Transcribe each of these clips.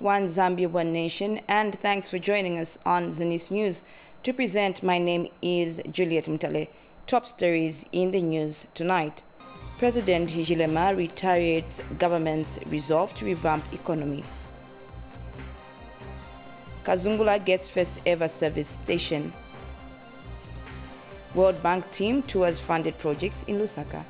One Zambia, One Nation, and thanks for joining us on Zanis News. To present, my name is Juliet Mtale. Top stories in the news tonight. President Hichilema reiterates government's resolve to revamp economy. Kazungula gets first ever service station. World Bank team tours funded projects in Lusaka.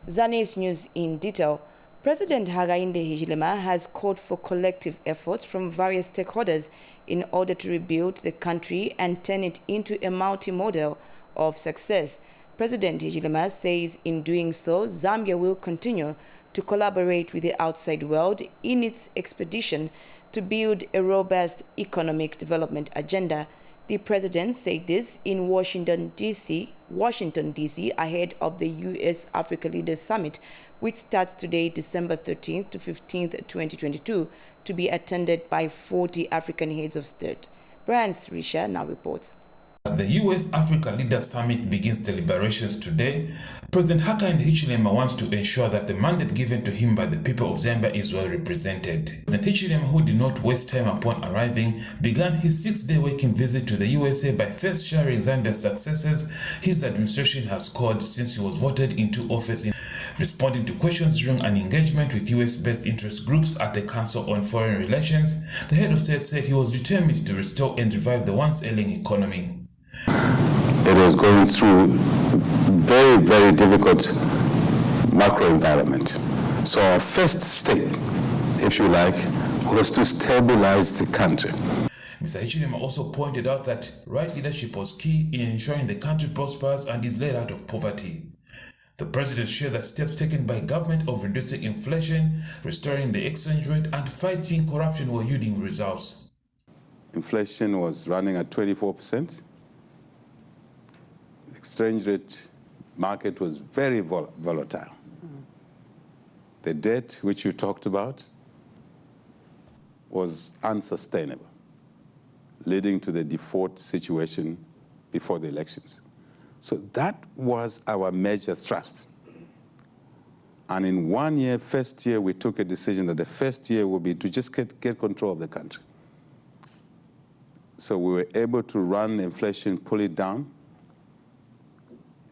Zanis News in detail. President Hakainde Hichilema has called for collective efforts from various stakeholders in order to rebuild the country and turn it into a multi-model of success. President Hichilema says in doing so, Zambia will continue to collaborate with the outside world in its expedition to build a robust economic development agenda. The president said this in Washington, D.C., ahead of the U.S.-Africa Leaders Summit, which starts today, December 13th to 15th, 2022, to be attended by 40 African heads of state. Brian Srisha now reports. As the U.S.-Africa Leaders Summit begins deliberations today, President Hakainde Hichilema wants to ensure that the mandate given to him by the people of Zambia is well represented. President Hichilema, who did not waste time upon arriving, began his 6-day working visit to the USA by first sharing Zambia's successes his administration has scored since he was voted into office, responding to questions during an engagement with U.S.-based interest groups at the Council on Foreign Relations. The head of state said he was determined to restore and revive the once ailing economy. It was going through very, very difficult macro environment. So our first step, if you like, was to stabilize the country. Mr. Hichilema also pointed out that right leadership was key in ensuring the country prospers and is led out of poverty. The president shared that steps taken by government of reducing inflation, restoring the exchange rate, and fighting corruption were yielding results. Inflation was running at 24%. Exchange rate market was very volatile. The debt, which you talked about, was unsustainable, leading to the default situation before the elections. So that was our major thrust. And in 1 year, first year, we took a decision that the first year would be to just get control of the country. So we were able to run inflation, pull it down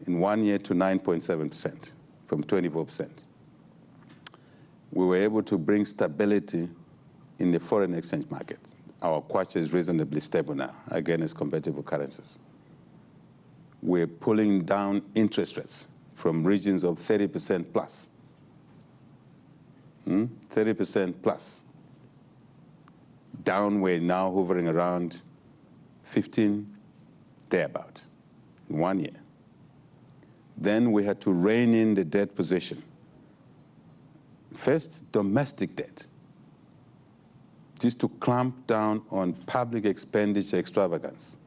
in 1 year to 9.7% from 24%. We were able to bring stability in the foreign exchange market. Our kwacha is reasonably stable now against competitive currencies. We're pulling down interest rates from regions of 30% plus. 30% plus. Down, we're now hovering around 15, thereabout, in 1 year. Then we had to rein in the debt position. First, domestic debt, just to clamp down on public expenditure extravagance.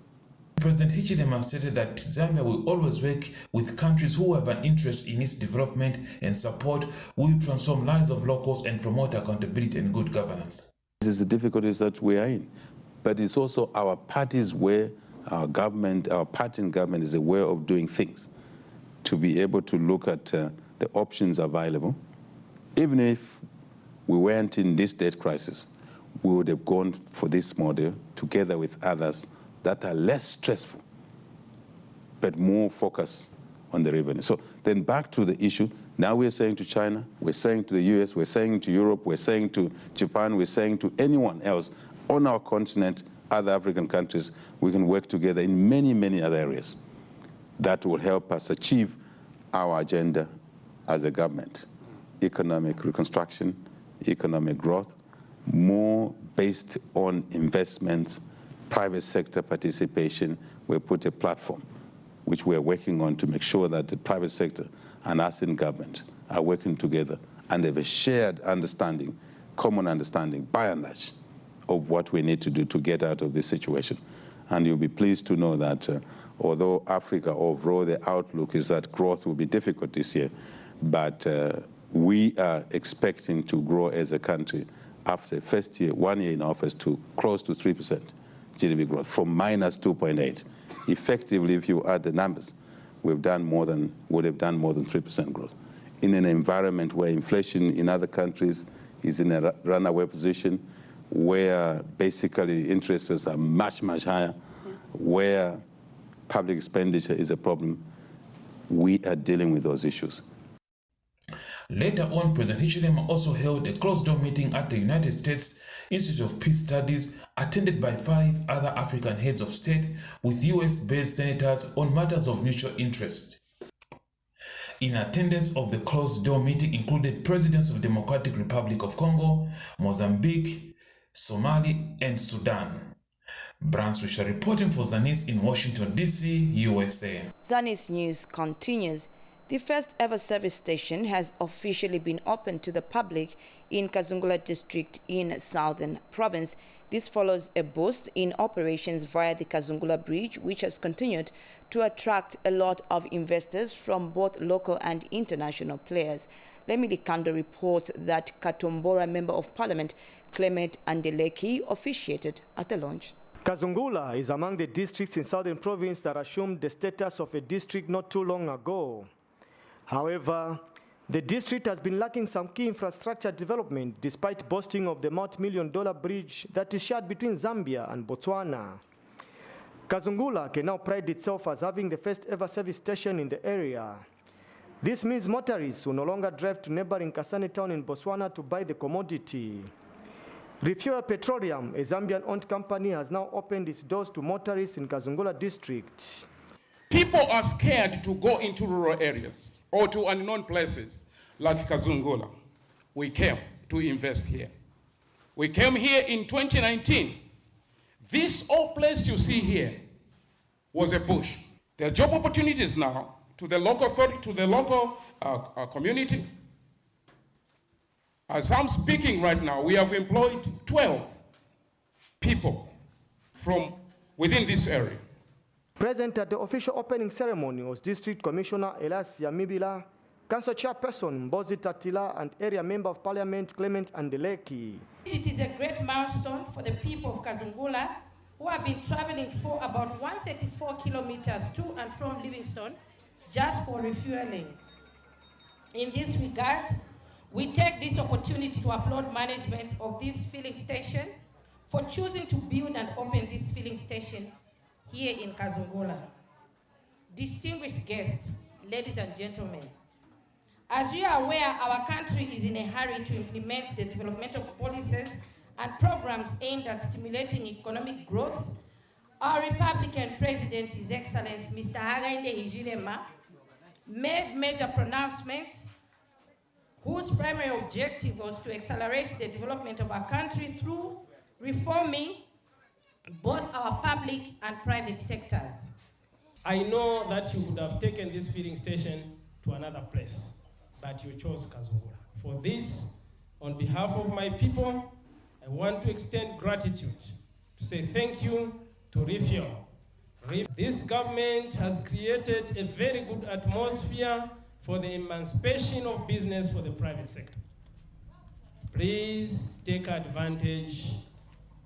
President Hichilema stated that Zambia will always work with countries who have an interest in its development and support, will transform lives of locals and promote accountability and good governance. This is the difficulties that we are in, but it's also our party's way, our government, our party in government is a way of doing things, to be able to look at the options available. Even if we weren't in this debt crisis, we would have gone for this model together with others that are less stressful, but more focused on the revenue. So then back to the issue, now we're saying to China, we're saying to the US, we're saying to Europe, we're saying to Japan, we're saying to anyone else on our continent, other African countries, we can work together in many, many other areas that will help us achieve our agenda as a government. Economic reconstruction, economic growth, more based on investments, private sector participation. We put a platform which we're working on to make sure that the private sector and us in government are working together and have a shared understanding, common understanding, by and large, of what we need to do to get out of this situation. And you'll be pleased to know that although Africa overall, the outlook is that growth will be difficult this year, but we are expecting to grow as a country after first year, 1 year in office, to close to 3% GDP growth from minus 2.8. Effectively, if you add the numbers, would have done more than 3% growth in an environment where inflation in other countries is in a runaway position, where basically interest rates are much, much higher, where public expenditure is a problem. We are dealing with those issues. Later on, President Hichilema also held a closed-door meeting at the United States Institute of Peace Studies, attended by 5 other African heads of state with US-based senators on matters of mutual interest. In attendance of the closed-door meeting included presidents of Democratic Republic of Congo, Mozambique, Somalia, and Sudan. Branswisher reporting for Zanis in Washington, D.C., USA. Zanis News continues. The first ever service station has officially been opened to the public in Kazungula district in Southern Province. This follows a boost in operations via the Kazungula Bridge, which has continued to attract a lot of investors from both local and international players. Lemili Kando reports that Katombora Member of Parliament Clement Andeleki officiated at the launch. Kazungula is among the districts in Southern Province that assumed the status of a district not too long ago. However, the district has been lacking some key infrastructure development despite boasting of the multi-million-dollar bridge that is shared between Zambia and Botswana. Kazungula can now pride itself as having the first ever service station in the area. This means motorists will no longer drive to neighboring Kasane town in Botswana to buy the commodity. Refuel Petroleum, a Zambian-owned company, has now opened its doors to motorists in Kazungula district. People are scared to go into rural areas or to unknown places like Kazungula. We came to invest here. We came here in 2019. This old place you see here was a bush. There are job opportunities now to the local authority, to the local community. As I'm speaking right now, we have employed 12 people from within this area. Present at the official opening ceremony was District Commissioner Elias Yamibila, Council Chairperson Mbozi Tatila, and Area Member of Parliament Clement Andeleki. It is a great milestone for the people of Kazungula, who have been traveling for about 134 kilometers to and from Livingstone just for refueling. In this regard, we take this opportunity to applaud management of this filling station for choosing to build and open this filling station here in Kazungula. Distinguished guests, ladies and gentlemen, as you are aware, our country is in a hurry to implement the developmental policies and programs aimed at stimulating economic growth. Our Republican President, His Excellency Mr. Hakainde Hichilema, made major pronouncements whose primary objective was to accelerate the development of our country through reforming both our public and private sectors. I know that you would have taken this filling station to another place, but you chose Kazungula. For this, on behalf of my people, I want to extend gratitude, to say thank you to Refuel. This government has created a very good atmosphere for the emancipation of business for the private sector. Please take advantage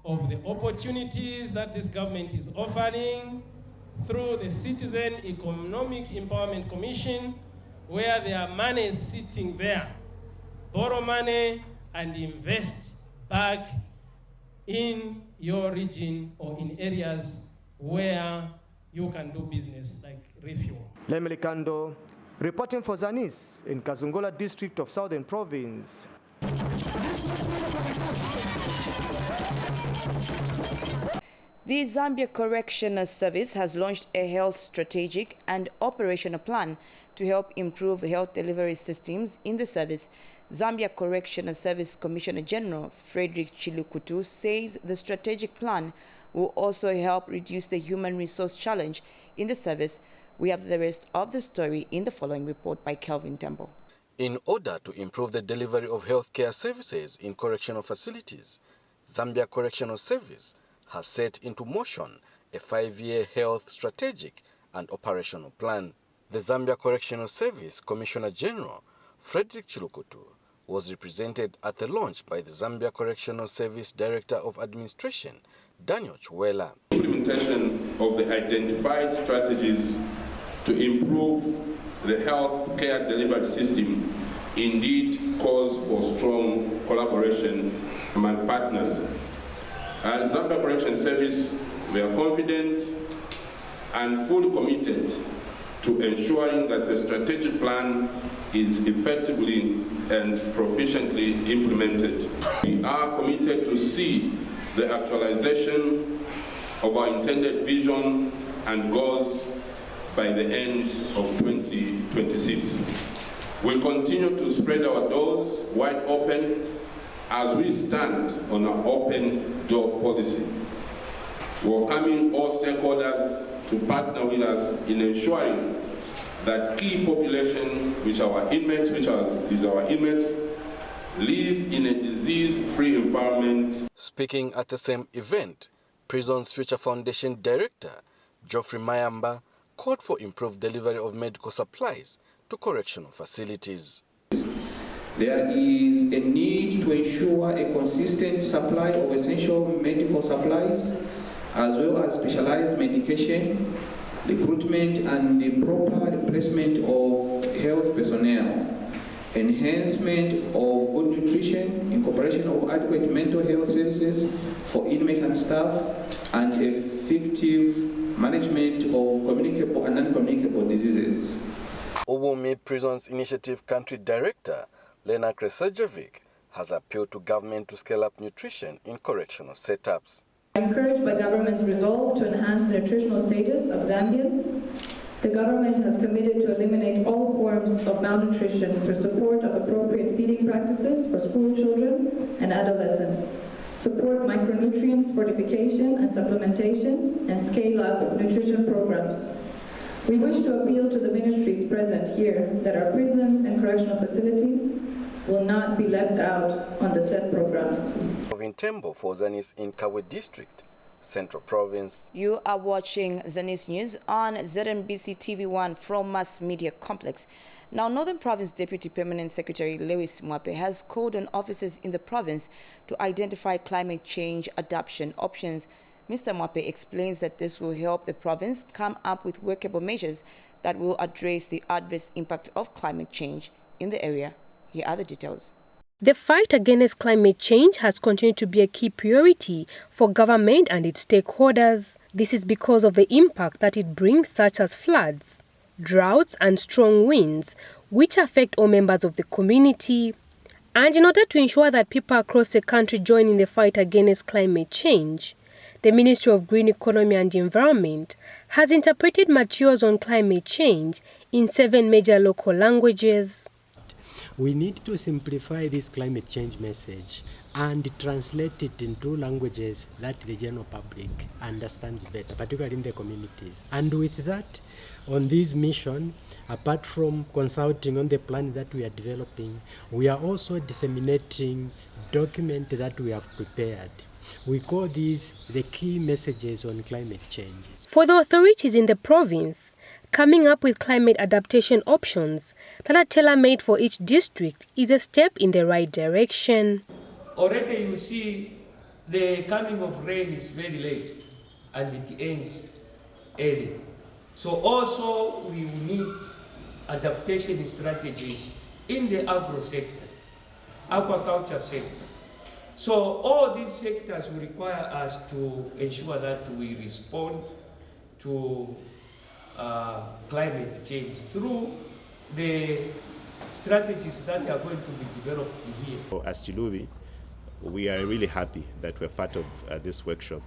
of the opportunities that this government is offering through the Citizen Economic Empowerment Commission, where there are money sitting there. Borrow money and invest back in your region or in areas where you can do business like Refuel. Lemili Kando, reporting for Zanis in Kazungula district of Southern Province. The Zambia Correctional Service has launched a health strategic and operational plan to help improve health delivery systems in the service. Zambia Correctional Service Commissioner General Frederick Chilukutu says the strategic plan will also help reduce the human resource challenge in the service. We have the rest of the story in the following report by Kelvin Temple. In order to improve the delivery of healthcare services in correctional facilities, Zambia Correctional Service has set into motion a 5-year health strategic and operational plan. The Zambia Correctional Service Commissioner General Frederick Chilukutu was represented at the launch by the Zambia Correctional Service Director of Administration, Daniel Chuwela. Implementation of the identified strategies to improve the health care delivery system indeed calls for strong collaboration among partners. As Zambia Correction Service, we are confident and fully committed to ensuring that the strategic plan is effectively and proficiently implemented. We are committed to see the actualization of our intended vision and goals by the end of 2026. We'll continue to spread our doors wide open as we stand on our open door policy, welcoming all stakeholders to partner with us in ensuring that key population, which is our inmates, live in a disease-free environment. Speaking at the same event, Prisons Future Foundation Director Geoffrey Mayamba called for improved delivery of medical supplies to correctional facilities. There is a need to ensure a consistent supply of essential medical supplies, as well as specialized medication, recruitment and the proper replacement of health personnel, enhancement of good nutrition, incorporation of adequate mental health services for inmates and staff, and effective management of communicable and non-communicable diseases. Ubumi Prisons Initiative Country Director Lena Kresajevic has appealed to government to scale up nutrition in correctional setups. Encouraged by government's resolve to enhance the nutritional status of Zambians, the government has committed to eliminate all forms of malnutrition through support of appropriate feeding practices for school children and adolescents, support micronutrients fortification and supplementation, and scale up nutrition programs. We wish to appeal to the ministries present here that our prisons and correctional facilities will not be left out on the said programs. In Tembo for Zanis in Kawe District, Central Province. You are watching Zanis News on ZNBC TV1 from Mass Media Complex. Now, Northern Province Deputy Permanent Secretary Lewis Mwape has called on officers in the province to identify climate change adaptation options. Mr. Mwape explains that this will help the province come up with workable measures that will address the adverse impact of climate change in the area. Here are the details. The fight against climate change has continued to be a key priority for government and its stakeholders. This is because of the impact that it brings, such as floods, droughts and strong winds, which affect all members of the community. And in order to ensure that people across the country join in the fight against climate change, the Ministry of Green Economy and Environment has interpreted materials on climate change in 7 major local languages. We need to simplify this climate change message and translate it into languages that the general public understands better, particularly in the communities. And with that, on this mission, apart from consulting on the plan that we are developing, we are also disseminating documents that we have prepared. We call these the key messages on climate change. For the authorities in the province, coming up with climate adaptation options that are tailor-made for each district is a step in the right direction. Already you see the coming of rain is very late and it ends early. So also we need adaptation strategies in the agro sector, aquaculture sector. So all these sectors will require us to ensure that we respond to climate change through the strategies that are going to be developed here. As Chiluvi, we are really happy that we're part of this workshop.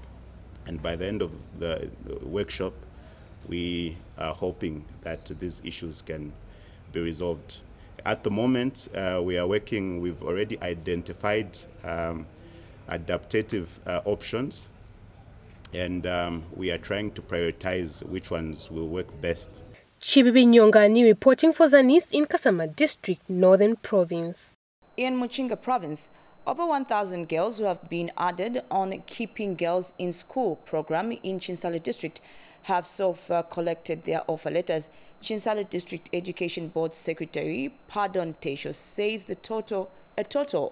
And by the end of the workshop, we are hoping that these issues can be resolved. At the moment, we've already identified adaptive options, and we are trying to prioritize which ones will work best. Chibibi Nyongani reporting for Zanis in Kasama District, Northern Province. In Muchinga Province, over 1,000 girls who have been added on Keeping Girls in School program in Chinsali District have so far collected their offer letters. Chinsali District Education Board Secretary Pardon Tesho says a total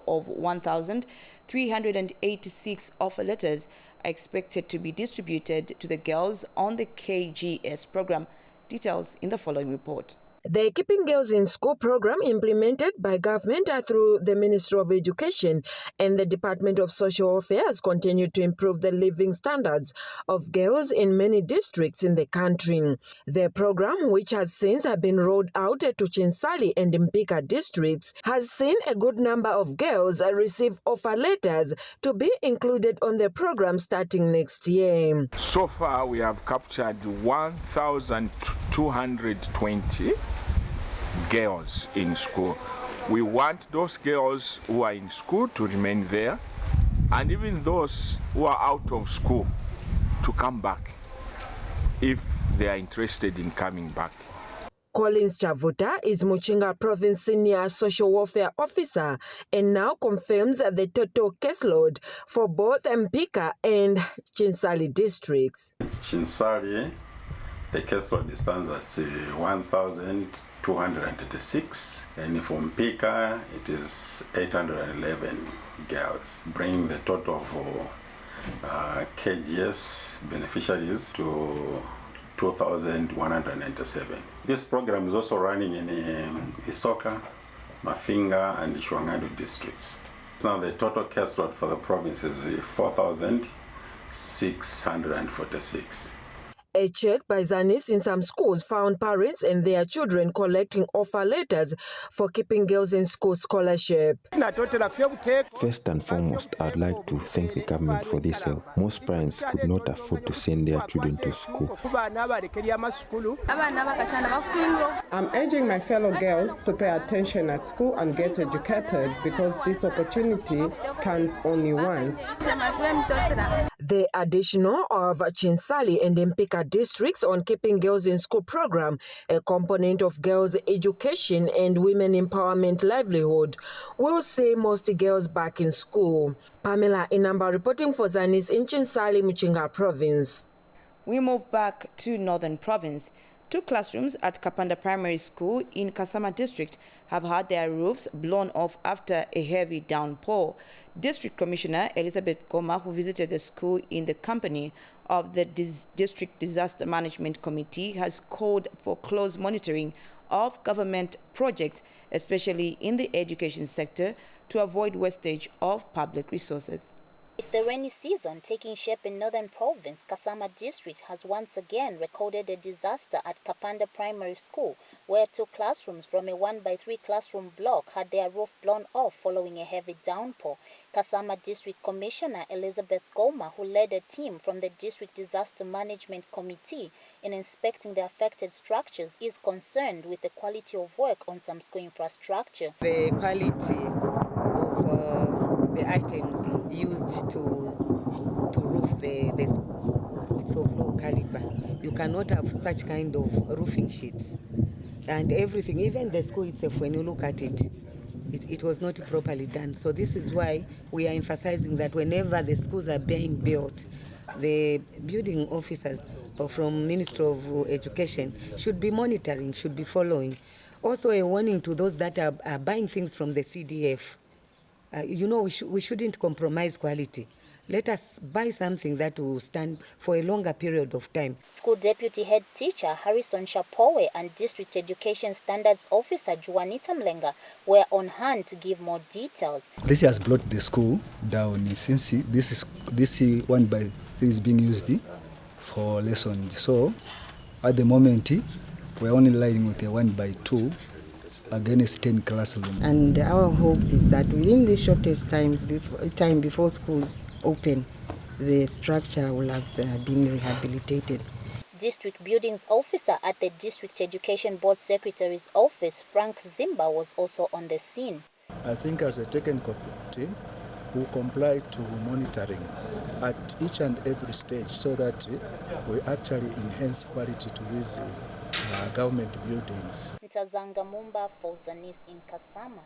of 1,386 offer letters are expected to be distributed to the girls on the KGS program. Details in the following report. The Keeping Girls in School program implemented by government through the Ministry of Education and the Department of Social Affairs continued to improve the living standards of girls in many districts in the country. The program, which has since been rolled out to Chinsali and Mpika districts, has seen a good number of girls receive offer letters to be included on the program starting next year. So far, we have captured 1,220 girls in school. We want those girls who are in school to remain there, and even those who are out of school to come back if they are interested in coming back. Collins Chavuta is Muchinga Province Senior Social Welfare Officer and now confirms the total caseload for both Mpika and Chinsali districts. Chinsali, the caseload stands at 1,236, and for Mpika it is 811 girls, bringing the total of KGS beneficiaries to 2,197. This program is also running in Isoka, Mafinga, and Shwangandu districts. Now the total caseload for the province is 4,646. A check by Zanis in some schools found parents and their children collecting offer letters for Keeping Girls in School scholarship. First and foremost, I'd like to thank the government for this help. Most parents could not afford to send their children to school. I'm urging my fellow girls to pay attention at school and get educated because this opportunity comes only once. The additional of Chinsali and Mpika districts on Keeping Girls in School program, a component of girls' education and women empowerment livelihood, will see most girls back in school. Pamela Inamba reporting for Zanis in Chinsali, Muchinga Province. We move back to Northern Province. 2 classrooms at Kapanda Primary School in Kasama District have had their roofs blown off after a heavy downpour. District Commissioner Elizabeth Goma, who visited the school in the company of the District Disaster Management Committee, has called for close monitoring of government projects, especially in the education sector, to avoid wastage of public resources. With the rainy season taking shape in Northern Province, Kasama District has once again recorded a disaster at Kapanda Primary School, where 2 classrooms from a 1x3 classroom block had their roof blown off following a heavy downpour. Kasama District Commissioner Elizabeth Goma, who led a team from the District Disaster Management Committee in inspecting the affected structures, is concerned with the quality of work on some school infrastructure. The quality of the items used to roof the school, it's of low caliber. You cannot have such kind of roofing sheets. And everything, even the school itself, when you look at it, it was not properly done. So this is why we are emphasizing that whenever the schools are being built, the building officers from Ministry of Education should be monitoring, should be following. Also a warning to those that are buying things from the CDF. We shouldn't compromise quality. Let us buy something that will stand for a longer period of time. School Deputy Head Teacher Harrison Shapowe and District Education Standards Officer Juanita Mlenga were on hand to give more details. This has brought the school down since this 1x3 is being used for lessons. So at the moment, we're only lining with a 1x2 against 10 classrooms. And our hope is that within the shortest time before schools open, the structure will have been rehabilitated. District Buildings Officer at the District Education Board Secretary's Office, Frank Zimba, was also on the scene. I think as a technical team, we comply to monitoring at each and every stage so that we actually enhance quality to these government buildings. Nitazanga Mumba for Zanis in Kasama.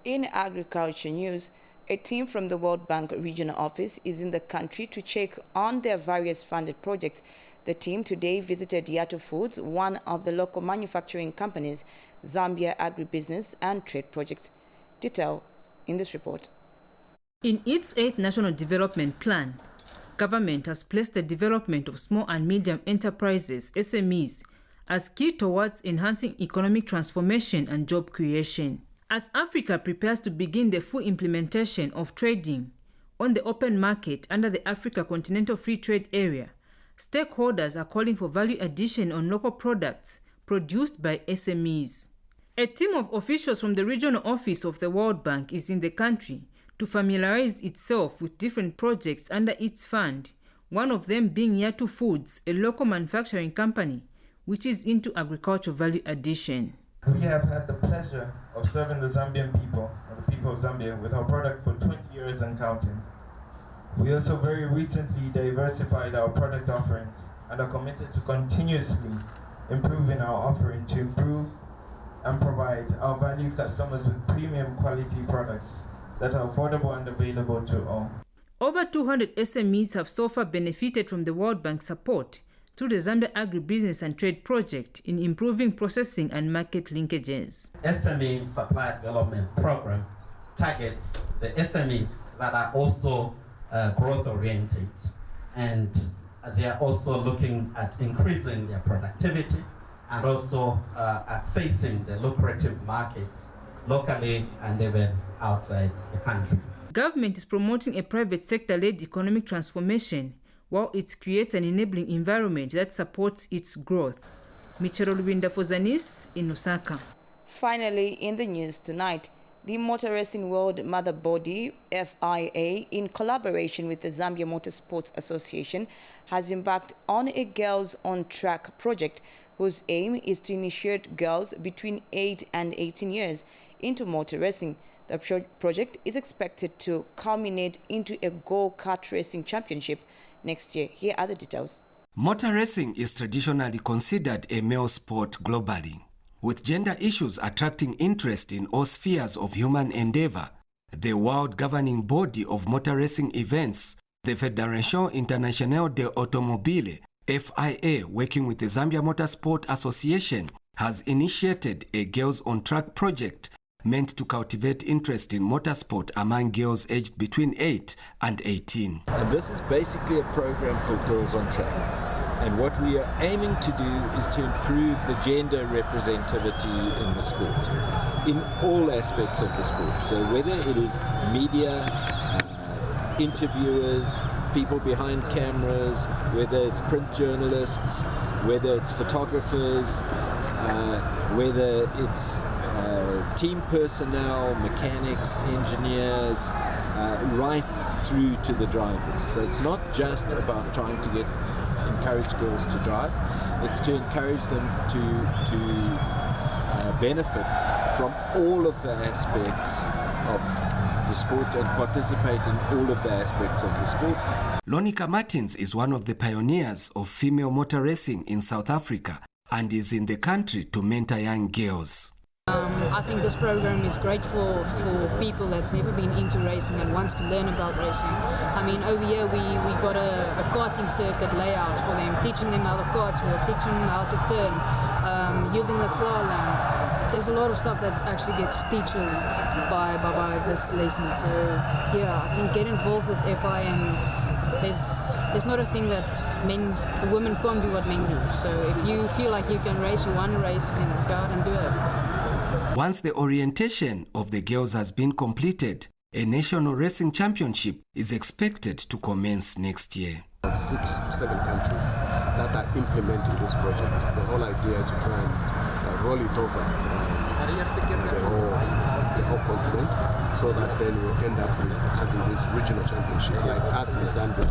In agriculture news, a team from the World Bank Regional Office is in the country to check on their various funded projects. The team today visited Yato Foods, one of the local manufacturing companies, Zambia Agribusiness and Trade Projects. Details in this report. In its 8th National Development Plan, government has placed the development of small and medium enterprises, SMEs, as key towards enhancing economic transformation and job creation. As Africa prepares to begin the full implementation of trading on the open market under the Africa Continental Free Trade Area, stakeholders are calling for value addition on local products produced by SMEs. A team of officials from the regional office of the World Bank is in the country to familiarize itself with different projects under its fund, one of them being Yatu Foods, a local manufacturing company which is into agricultural value addition. We have had the pleasure of serving the Zambian people, or the people of Zambia, with our product for 20 years and counting. We also very recently diversified our product offerings and are committed to continuously improving our offering to improve and provide our valued customers with premium quality products that are affordable and available to all. Over 200 SMEs have so far benefited from the World Bank support through the Zambia Agribusiness and Trade Project in improving processing and market linkages. SME Supply Development Program targets the SMEs that are also growth-oriented, and they are also looking at increasing their productivity and also accessing the lucrative markets locally and even outside the country. Government is promoting a private sector-led economic transformation while it creates an enabling environment that supports its growth. Michelle Lubinda for Zanis in Lusaka. Finally, in the news tonight, the Motor Racing World Mother Body, FIA, in collaboration with the Zambia Motorsports Association, has embarked on a Girls on Track project whose aim is to initiate girls between 8 and 18 years into motor racing. The project is expected to culminate into a go-kart racing championship next year. Here are the details. Motor racing is traditionally considered a male sport globally, with gender issues attracting interest in all spheres of human endeavor. The world governing body of motor racing events, the Fédération Internationale de Automobile, FIA, working with the Zambia Motorsport Association, has initiated a Girls on Track project meant to cultivate interest in motorsport among girls aged between 8 and 18. And this is basically a program called Girls on Track. And what we are aiming to do is to improve the gender representativity in the sport, in all aspects of the sport. So whether it is media, interviewers, people behind cameras, whether it's print journalists, whether it's photographers, whether it's team personnel, mechanics, engineers, right through to the drivers. So it's not just about trying to encourage girls to drive, it's to encourage them to benefit from all of the aspects of the sport and participate in all of the aspects of the sport. Lonica Martins is one of the pioneers of female motor racing in South Africa and is in the country to mentor young girls. I think this program is great for people that's never been into racing and wants to learn about racing. I mean, over here we got a karting circuit layout for them, teaching them how the karts work, teaching them how to turn, using the slalom. There's a lot of stuff that actually gets teachers by this lesson. So yeah, I think get involved with FI, and there's not a thing that women can't do what men do. So if you feel like you can race, you want to race, then go out and do it. Once the orientation of the girls has been completed, a national racing championship is expected to commence next year. 6 to 7 countries that are implementing this project. The whole idea to try and roll it over the whole continent, so that then we'll end up with having this regional championship like us in Zambia.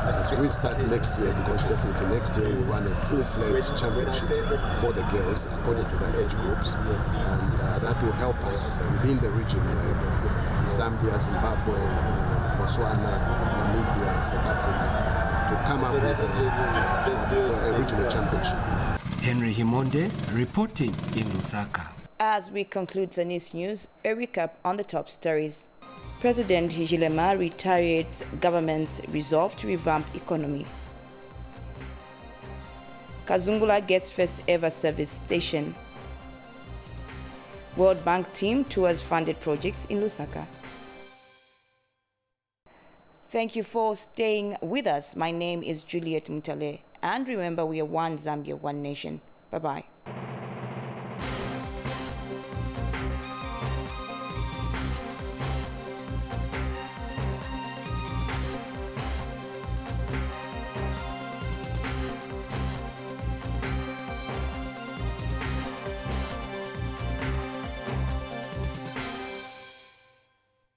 As we start next year, because definitely next year we'll run a full-fledged championship for the girls according to their age groups, and that will help us within the region like Zambia, Zimbabwe, Botswana, Namibia, South Africa, to come up with a regional championship. Henry Himonde reporting in Lusaka. As we conclude Zanis News, a recap on the top stories. President Hichilema reiterates government's resolve to revamp economy. Kazungula gets first ever service station. World Bank team tours funded projects in Lusaka. Thank you for staying with us. My name is Juliet Mutale. And remember, we are one Zambia, one nation. Bye-bye.